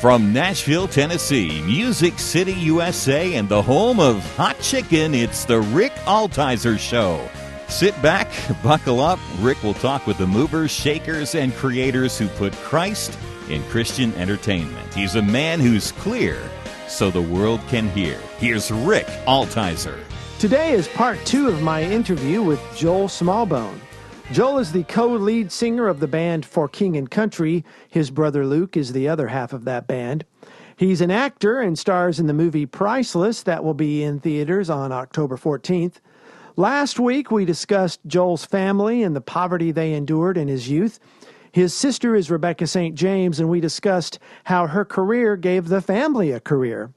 From Nashville, Tennessee, Music City, USA, and the home of hot chicken, it's the Rick Altizer Show. Sit back, buckle up. Rick will talk with the movers, shakers, and creators who put Christ in Christian entertainment. He's a man who's clear so the world can hear. Here's Rick Altizer. Today is part 2 of my interview with Joel Smallbone. Joel is the co-lead singer of the band For King and Country. His brother Luke is the other half of that band. He's an actor and stars in the movie Priceless that will be in theaters on October 14th. Last week, we discussed Joel's family and the poverty they endured in his youth. His sister is Rebecca St. James, and we discussed how her career gave the family a career.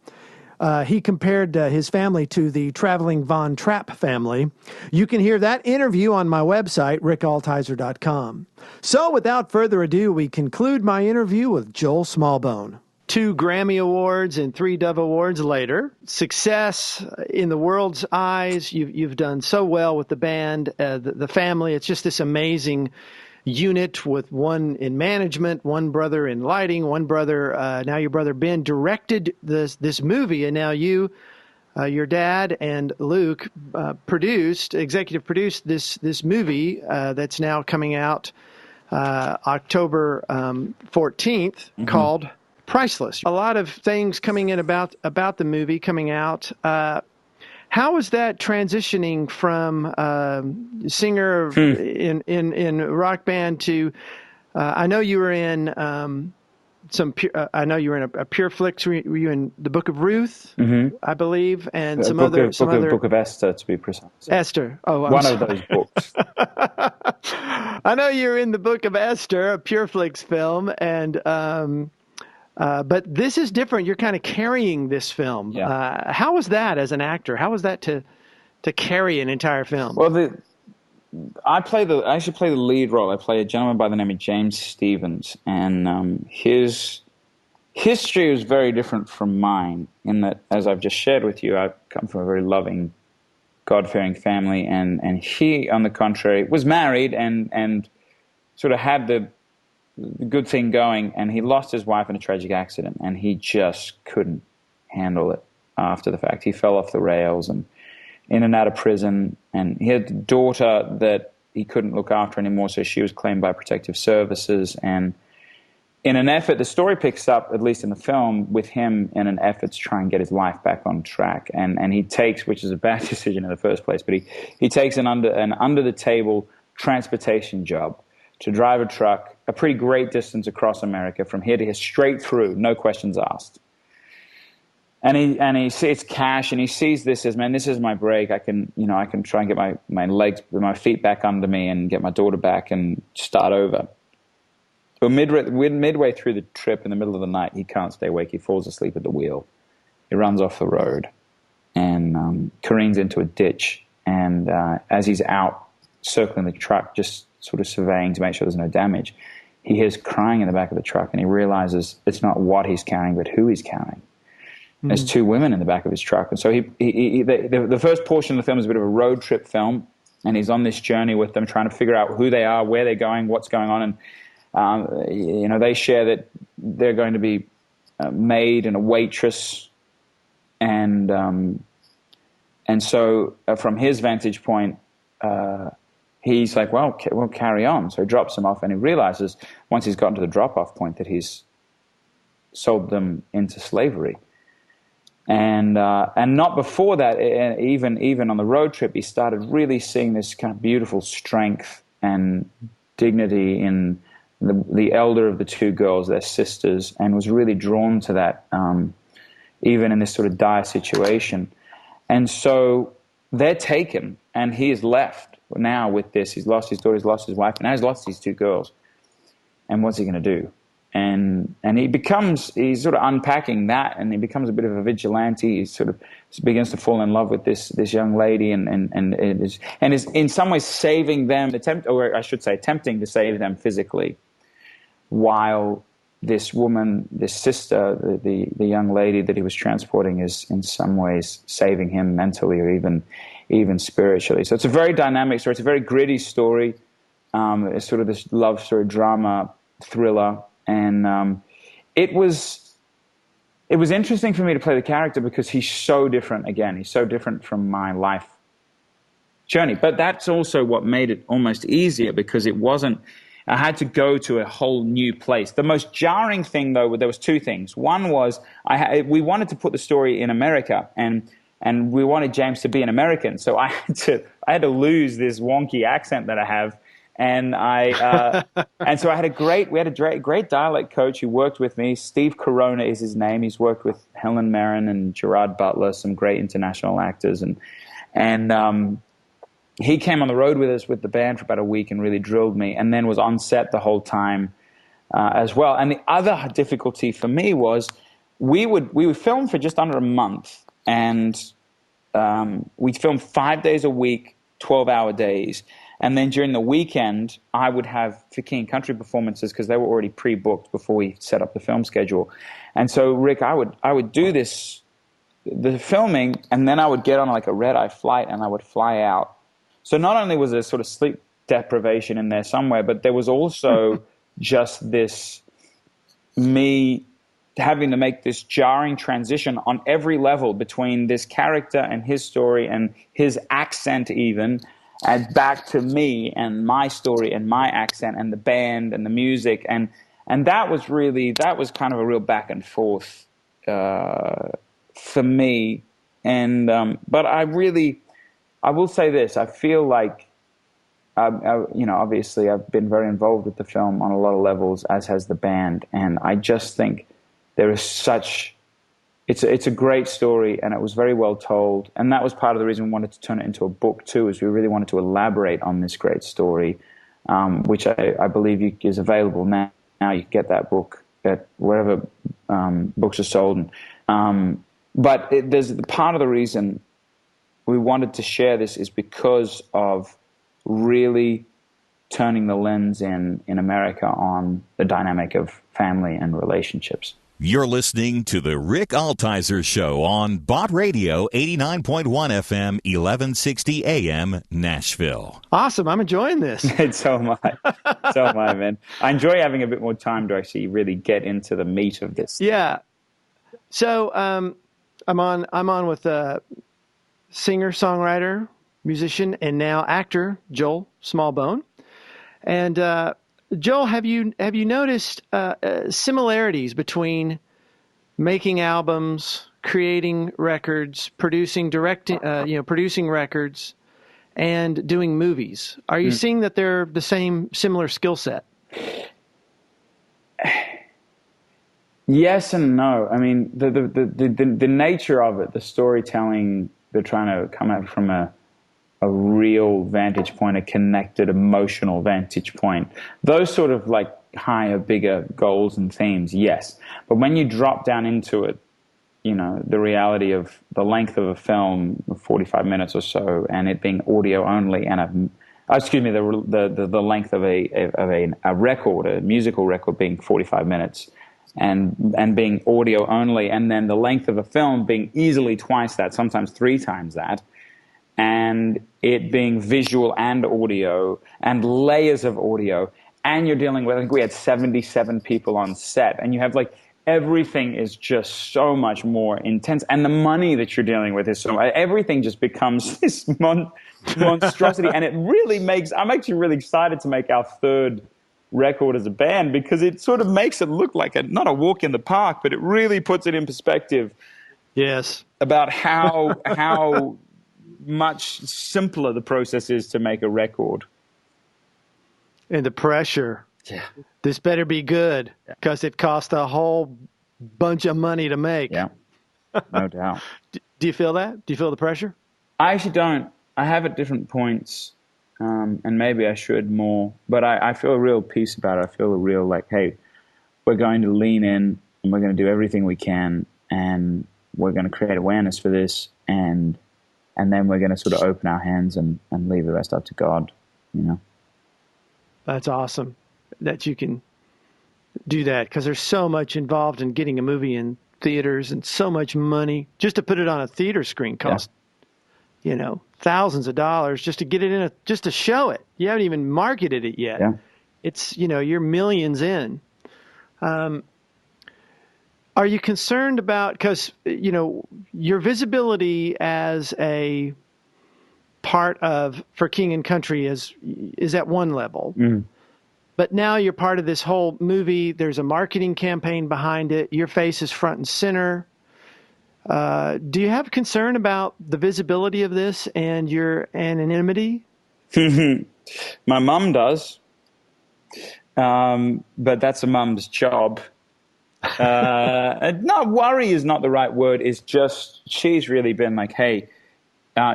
He compared his family to the traveling Von Trapp family. You can hear that interview on my website, rickaltizer.com. So without further ado, we conclude my interview with Joel Smallbone. 2 Grammy Awards and 3 Dove Awards later, success in the world's eyes. You've done so well with the band, the family. It's just this amazing unit with one in management, one brother in lighting, one brother, now your brother Ben, directed this movie, and now you, your dad and Luke, executive produced this movie that's now coming out October 14th, called Priceless. A lot of things coming in about the movie coming out. How is that transitioning from singer in rock band to? I know you were in I know you were in a Pure Flix. Were you in the Book of Ruth, I believe, and Book of Esther, to be precise. Esther. Oh, one of those books. I know you're in the Book of Esther, a Pure Flix film, and but this is different. You're kind of carrying this film. Yeah. How was that as an actor? How was that to carry an entire film? Well, I actually play the lead role. I play a gentleman by the name of James Stevens, and his history was very different from mine in that, as I've just shared with you, I come from a very loving, God-fearing family, and he, on the contrary, was married and sort of had the good thing going, and he lost his wife in a tragic accident, and he just couldn't handle it after the fact. He fell off the rails and in and out of prison, and he had a daughter that he couldn't look after anymore, so she was claimed by protective services, and in an effort, the story picks up, at least in the film, with him in an effort to try and get his life back on track, and he takes, which is a bad decision in the first place, but he takes an under-the-table transportation job to drive a truck a pretty great distance across America, from here to here, straight through, no questions asked. And he sees cash, and he sees this as, man, this is my break. I can try and get my feet back under me and get my daughter back and start over. But midway through the trip, in the middle of the night, he can't stay awake. He falls asleep at the wheel. He runs off the road and careens into a ditch. And as he's out circling the truck, just sort of surveying to make sure there's no damage, he hears crying in the back of the truck, and he realizes it's not what he's carrying, but who he's carrying. There's 2 women in the back of his truck. And so the first portion of the film is a bit of a road trip film, and he's on this journey with them, trying to figure out who they are, where they're going, what's going on. And they share that they're going to be a maid and a waitress, and so from his vantage point, he's like, well, we'll carry on. So he drops them off, and he realizes once he's gotten to the drop-off point that he's sold them into slavery. And not before that, even on the road trip, he started really seeing this kind of beautiful strength and dignity in the elder of the 2 girls, their sisters, and was really drawn to that, even in this sort of dire situation. And so they're taken, and he is left now with this. He's lost his daughter, he's lost his wife, and now he's lost these 2 girls. And what's he going to do? And he's sort of unpacking that, and he becomes a bit of a vigilante. He sort of begins to fall in love with this young lady, and is in some ways saving them, attempting to save them physically, while this woman, this sister, the young lady that he was transporting, is in some ways saving him mentally or even spiritually. So it's a very dynamic story. It's a very gritty story. It's sort of this love story, drama, thriller. And it was it was interesting for me to play the character because he's so different. Again, he's so different from my life journey. But that's also what made it almost easier, because it wasn't, I had to go to a whole new place. The most jarring thing, though, there was two things. One was we wanted to put the story in America, and we wanted James to be an American. So I had to lose this wonky accent that I have. And and so we had a great dialect coach who worked with me. Steve Corona is his name. He's worked with Helen Mirren and Gerard Butler, some great international actors, and he came on the road with us with the band for about a week and really drilled me, and then was on set the whole time as well. And the other difficulty for me was we would film for just under a month, and we'd film 5 days a week, 12-hour days. And then during the weekend, I would have for King and Country performances because they were already pre-booked before we set up the film schedule. And so, Rick, I would do the filming, and then I would get on like a red-eye flight, and I would fly out. So not only was there sort of sleep deprivation in there somewhere, but there was also just this me having to make this jarring transition on every level between this character and his story and his accent even, and back to me and my story and my accent and the band and the music. And that was kind of a real back and forth for me. And but I will say this: I feel like, obviously, I've been very involved with the film on a lot of levels, as has the band, and I just think there is it's a great story, and it was very well told, and that was part of the reason we wanted to turn it into a book too, is we really wanted to elaborate on this great story, which I believe is available now. Now you can get that book at wherever books are sold, but there's part of the reason we wanted to share this is because of really turning the lens in America on the dynamic of family and relationships. You're listening to the Rick Altizer Show on Bot Radio 89.1 FM, 1160 AM, Nashville. Awesome. I'm enjoying this. So am I, man. I enjoy having a bit more time to actually really get into the meat of this. Yeah. So I'm on with singer, songwriter, musician, and now actor Joel Smallbone. And Joel, have you noticed similarities between making albums, creating records, producing records, and doing movies? Are you seeing that they're the similar skill set? Yes and no. I mean, the nature of it, the storytelling. They're trying to come at it from a real vantage point, a connected, emotional vantage point. Those sort of like higher, bigger goals and themes, yes. But when you drop down into it, the reality of the length of a film, 45 minutes or so, and it being audio only, and the length of a record, a musical record being 45 minutes. And being audio only, and then the length of a film being easily twice that, sometimes 3 times that, and it being visual and audio and layers of audio, and you're dealing with, I think we had 77 people on set, and you have like everything is just so much more intense, and the money that you're dealing with is so everything just becomes this monstrosity, and it really I'm actually really excited to make our third record as a band, because it sort of makes it look like not a walk in the park, but it really puts it in perspective. Yes. About how much simpler the process is to make a record. And the pressure. Yeah. This better be good, because it cost a whole bunch of money to make. Yeah, no doubt. Do you feel that? Do you feel the pressure? I actually don't. I have at different points. And maybe I should more, but I feel a real peace about it. I feel a real like, hey, we're going to lean in, and we're going to do everything we can, and we're going to create awareness for this, and then we're going to sort of open our hands and leave the rest up to God, That's awesome that you can do that, because there's so much involved in getting a movie in theaters, and so much money just to put it on a theater screen costs. Yeah. Thousands of dollars just to get it just to show it. You haven't even marketed it yet. Yeah. It's, you're millions in. Are you concerned about, because, your visibility as a part of For King and Country is at one level, but now you're part of this whole movie. There's a marketing campaign behind it. Your face is front and center. Do you have concern about the visibility of this and your anonymity? My mum does, but that's a mum's job. Not worry is not the right word. It's just she's really been like, hey,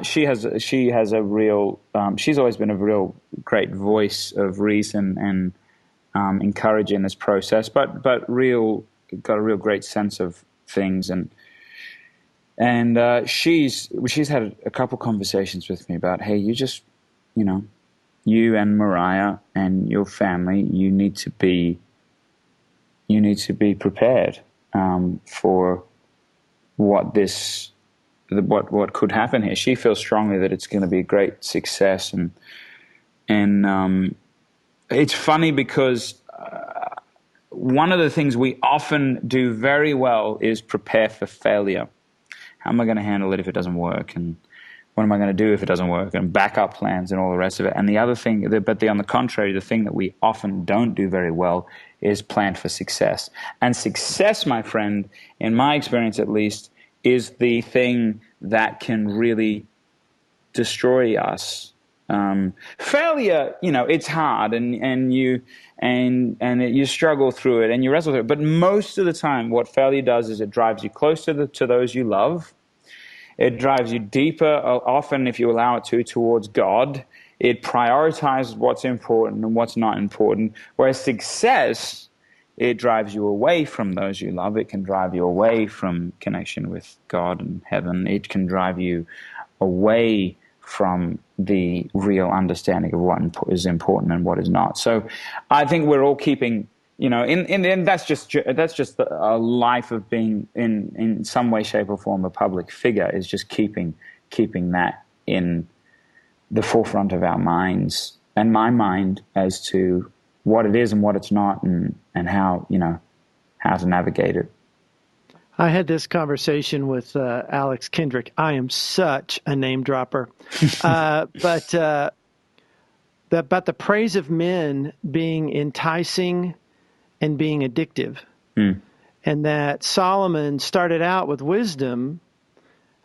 she has a real. She's always been a real great voice of reason and encouraging this process, but got a real great sense of things, and she's had a couple conversations with me about, hey, you and Mariah and your family, you need to be prepared for what could happen here. She feels strongly that it's going to be a great success, and it's funny because one of the things we often do very well is prepare for failure. How am I going to handle it if it doesn't work? And what am I going to do if it doesn't work? And backup plans and all the rest of it. And the other thing, on the contrary, the thing that we often don't do very well is plan for success. And success, my friend, in my experience at least, is the thing that can really destroy us. Failure, it's hard, and you struggle through it, and you wrestle through it. But most of the time, what failure does is it drives you closer to those you love. It drives you deeper, often if you allow it towards God. It prioritizes what's important and what's not important. Whereas success, it drives you away from those you love. It can drive you away from connection with God and heaven. It can drive you away from the real understanding of what is important and what is not. So I think we're all keeping, in the end, that's just a life of being in some way, shape or form a public figure, is just keeping that in the forefront of our minds and my mind as to what it is and what it's not, and how to navigate it. I had this conversation with Alex Kendrick. I am such a name dropper. But about the praise of men being enticing and being addictive. And that Solomon started out with wisdom,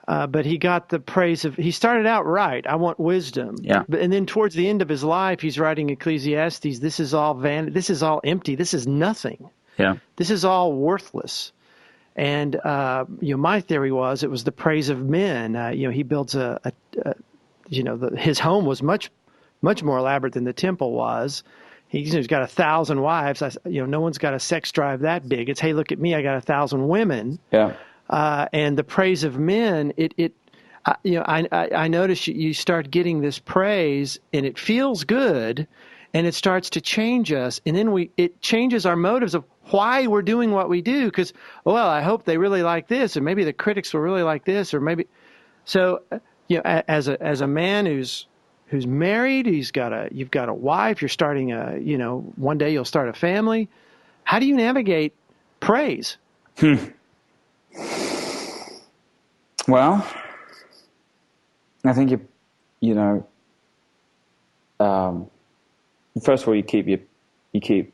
but he got the praise of, he started out right. I want wisdom. Yeah. And then towards the end of his life, he's writing Ecclesiastes. This is all vanity. This is all empty. This is nothing. Yeah. This is all worthless. And, my theory was it was the praise of men. He builds his home was much, much more elaborate than the temple was. He's got 1,000 wives. No one's got a sex drive that big. It's, hey, look at me. I got 1,000 women. Yeah. And the praise of men, I notice you start getting this praise and it feels good and it starts to change us. And then it changes our motives of why we're doing what we do. Because, well, I hope they really like this, or maybe the critics will really like this, or maybe. So, as a man who's married, you've got a wife, you're starting one day you'll start a family. How do you navigate praise? Well, I think first of all, you keep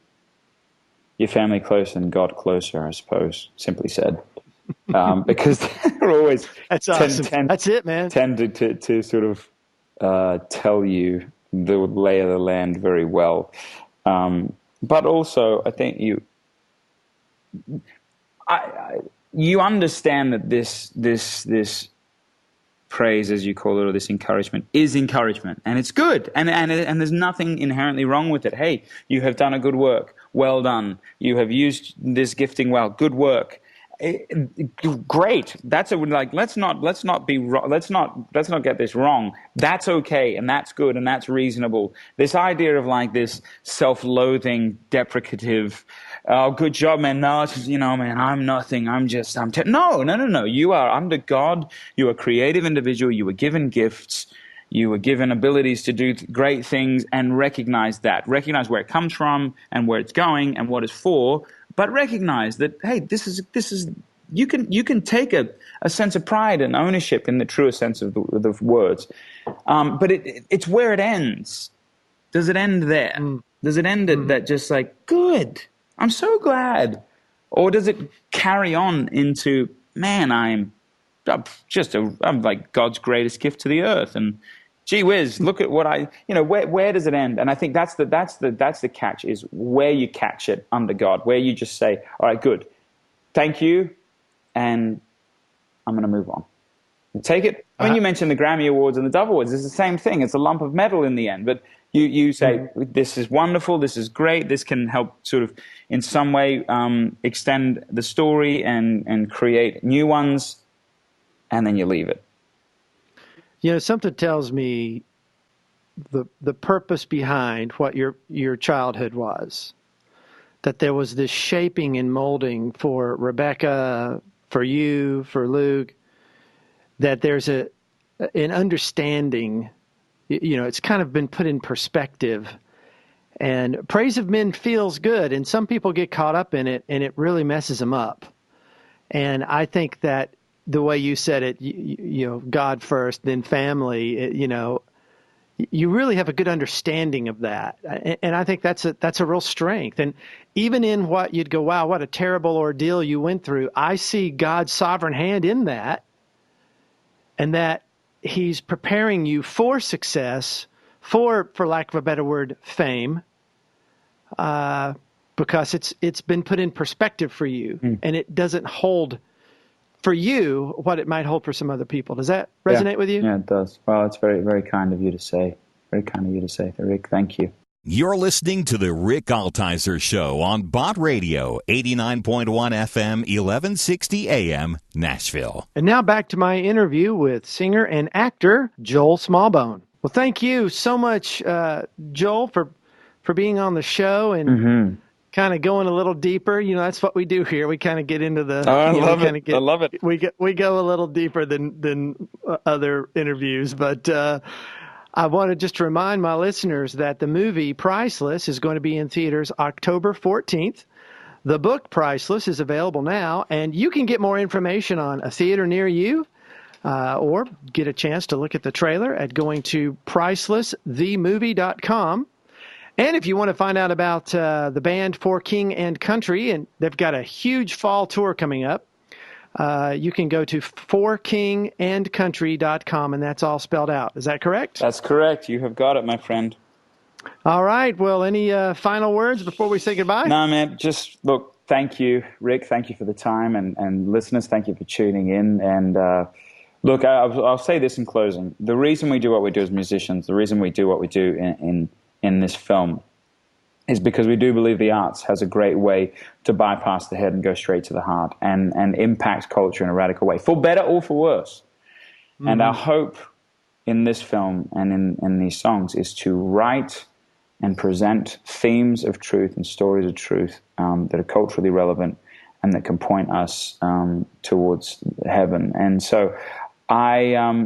your family close and God closer, I suppose, simply said, because they're always that's awesome. That's it, man. Tend to sort of tell you the lay of the land very well, but also I think you understand that this praise, as you call it, or this encouragement, is encouragement, and it's good, and there's nothing inherently wrong with it. Hey, you have done a good work, well done. You have used this gifting well, good work. Great. Let's not get this wrong. That's okay, and that's good, and that's reasonable. This idea of this self-loathing, deprecative, oh, good job, man. No, man, I'm nothing. No. You are under God. You are a creative individual. You were given gifts. You were given abilities to do great things, and recognize that. Recognize where it comes from and where it's going and what it's for. but recognize that, hey, this is you can take a sense of pride and ownership in the truest sense of the words, but it's where it ends. Does it end there? Does it end at that just like, good, I'm so glad? Or does it carry on into, man, I'm like God's greatest gift to the earth, and gee whiz, look at what where does it end? And I think that's the catch, is where you catch it under God, where you just say, all right, good, thank you, and I'm going to move on. And take it. When you mentioned the Grammy Awards and the Dove Awards, it's the same thing. It's a lump of metal in the end, but you say, this is wonderful, this is great, this can help sort of in some way extend the story and create new ones, and then you leave it. Something tells me the purpose behind what your childhood was, that there was this shaping and molding for Rebecca, for you, for Luke, that there's an understanding. It's kind of been put in perspective, and praise of men feels good, and some people get caught up in it, and it really messes them up. And I think that the way you said it, God first, then family, you really have a good understanding of that. And I think that's a real strength. And even in what you'd go, wow, what a terrible ordeal you went through, I see God's sovereign hand in that, and that he's preparing you for success, for lack of a better word, fame, because it's been put in perspective for you, and it doesn't hold for you what it might hold for some other people. Does that resonate with you? Yeah, it does. Well, it's very, very kind of you to say. Very kind of you to say, Rick. Thank you. You're listening to the Rick Altizer Show on Bot Radio, 89.1 FM, 1160 AM, Nashville. And now back to my interview with singer and actor Joel Smallbone. Well, thank you so much, Joel, for being on the show and kind of going a little deeper. That's what we do here. We kind of get into the. Oh, I love it. I love it. We go a little deeper than other interviews, but. I want to just remind my listeners that the movie Priceless is going to be in theaters October 14th. The book Priceless is available now, and you can get more information on a theater near you or get a chance to look at the trailer at going to pricelessthemovie.com. And if you want to find out about the band For King and Country, and they've got a huge fall tour coming up, you can go to forkingandcountry.com, and that's all spelled out. Is that correct? That's correct. You have got it, my friend. All right. Well, any final words before we say goodbye? No, man. Just look, thank you, Rick. Thank you for the time, and listeners, thank you for tuning in. And look, I'll say this in closing. The reason we do what we do as musicians, the reason we do what we do in this film, is because we do believe the arts has a great way to bypass the head and go straight to the heart and impact culture in a radical way, for better or for worse. And our hope in this film and in these songs is to write and present themes of truth and stories of truth that are culturally relevant and that can point us towards heaven. And so I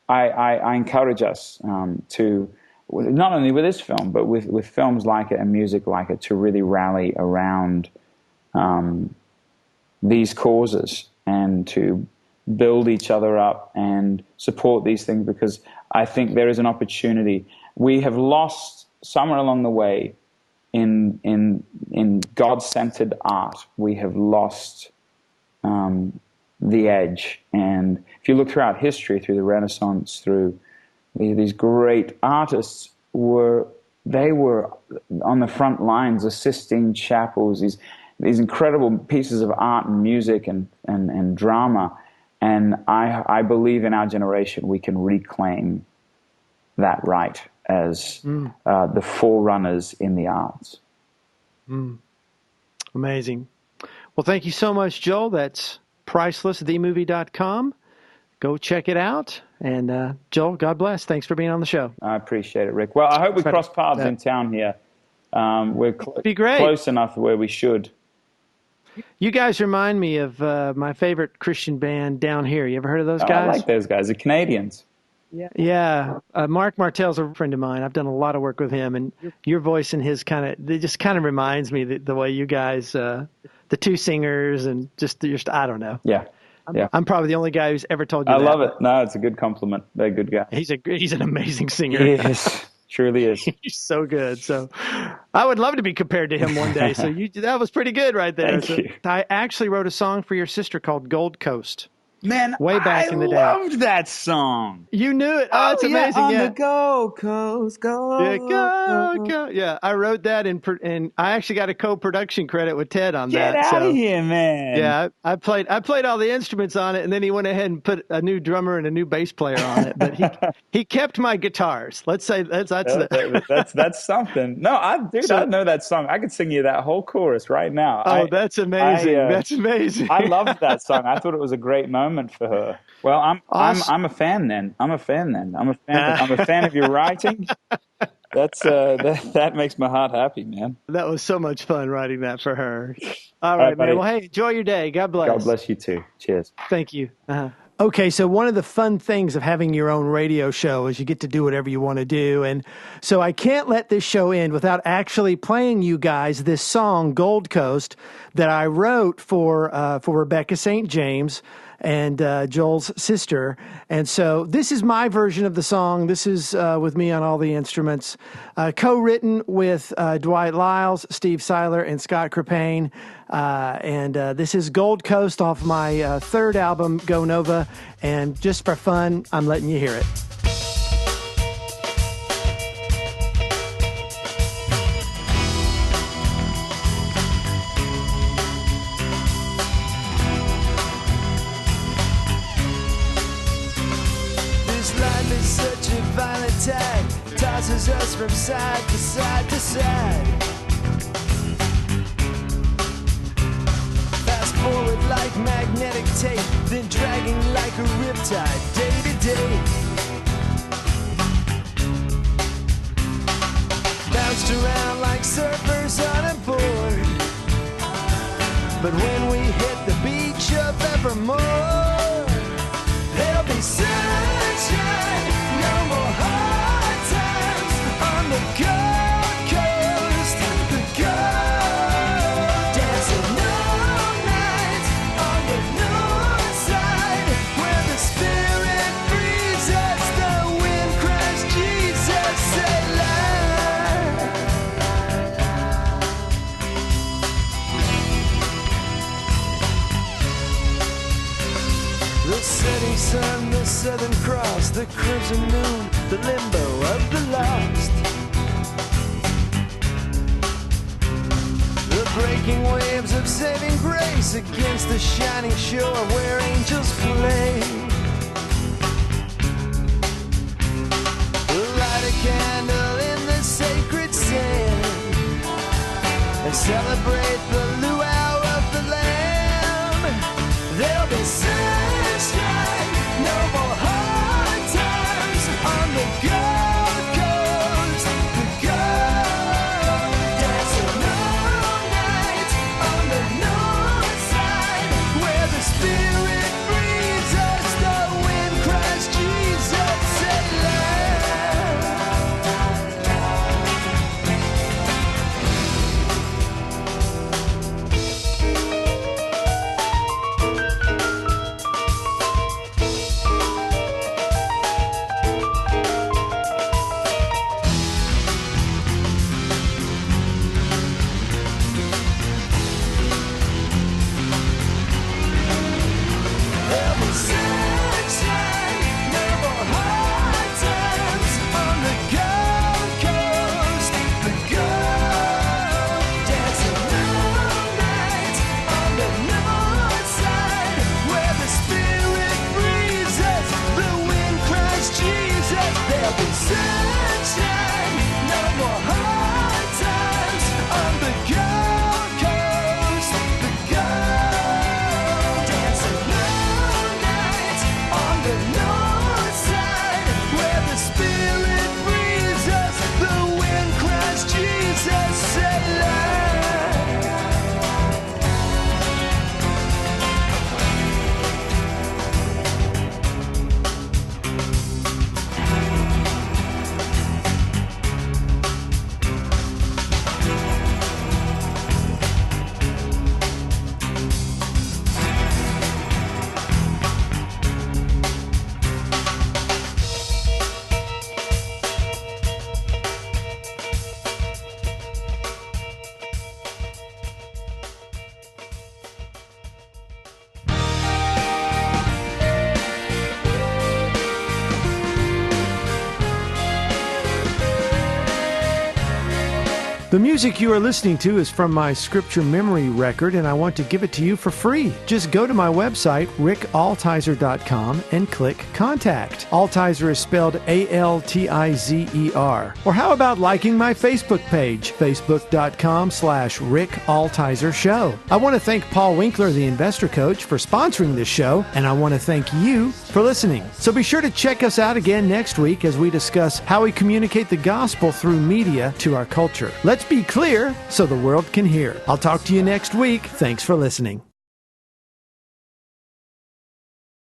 encourage us to, not only with this film, but with films like it and music like it, to really rally around these causes and to build each other up and support these things, because I think there is an opportunity. We have lost somewhere along the way in God-centered art. We have lost the edge. And if you look throughout history, through the Renaissance, through these great artists, were on the front lines, assisting chapels, these incredible pieces of art and music and drama. And I believe in our generation we can reclaim that right as the forerunners in the arts. Amazing. Well, thank you so much, Joel. That's pricelessthemovie.com. Go check it out. And Joel, God bless. Thanks for being on the show. I appreciate it, Rick. Well, I hope we cross paths in town here. We're close enough where we should. You guys remind me of my favorite Christian band down here. You ever heard of those guys? I like those guys. The Canadians. Yeah, Mark Martell's a friend of mine. I've done a lot of work with him, and your voice and his it just kind of reminds me the way you guys, the two singers, and just I don't know. Yeah, yeah. I'm probably the only guy who's ever told you I that. love it. No, it's a good compliment. They're good guy. He's an amazing singer. He is. Truly is. He's so good. So I would love to be compared to him one day. So that was pretty good right there. Thank you. I actually wrote a song for your sister called Gold Coast. Man, way back in the day. I loved that song. You knew it. Oh, it's amazing. On yeah. the Gold Coast, go. Yeah, I wrote that, and I actually got a co-production credit with Ted on that. Get out of here, man. Yeah, I played all the instruments on it, and then he went ahead and put a new drummer and a new bass player on it. But he kept my guitars. Let's say that's something. No, I know that song. I could sing you that whole chorus right now. Oh, that's amazing. That's amazing. I loved that song. I thought it was a great moment for her. Well, I'm a fan then. I'm a fan of your writing. That makes my heart happy, man. That was so much fun writing that for her. All right, man. Well, hey, enjoy your day. God bless. God bless you too. Cheers. Thank you. Okay, so one of the fun things of having your own radio show is you get to do whatever you want to do. And so I can't let this show end without actually playing you guys this song, Gold Coast, that I wrote for Rebecca St. James and Joel's sister. And so this is my version of the song. This is with me on all the instruments. Co-written with Dwight Lyles, Steve Seiler, and Scott Crepane. And this is Gold Coast off my third album, Go Nova. And just for fun, I'm letting you hear it. Tide tosses us from side to side to side. Fast forward like magnetic tape, then dragging like a riptide, day to day. Bounced around like surfers on a board. But when we hit the beach of Evermore, there'll be sunshine, no more hard times on the Gold Coast. The Gold, dancing all night on the north side, where the spirit breathes us, the wind cries Jesus, say life. The setting sun, the Southern Cross, the crimson moon, the limbo of the lost. The breaking waves of saving grace against the shining shore where angels play. We'll light a candle in the sacred sand and celebrate the luau of the Lamb. There'll be sunshine, no more hard times on the Gold Coast. The Gold, dancing all night on the north side, where the spirit breathes us, the wind cries Jesus, say The music you are listening to is from my scripture memory record, and I want to give it to you for free. Just go to my website, rickaltizer.com, and click Contact. Altizer is spelled Altizer. Or how about liking my Facebook page, facebook.com/Rick Altizer Show. I want to thank Paul Winkler, the investor coach, for sponsoring this show, and I want to thank you for listening. So be sure to check us out again next week as we discuss how we communicate the gospel through media to our culture. Let's be clear so the world can hear. I'll talk to you next week. Thanks for listening.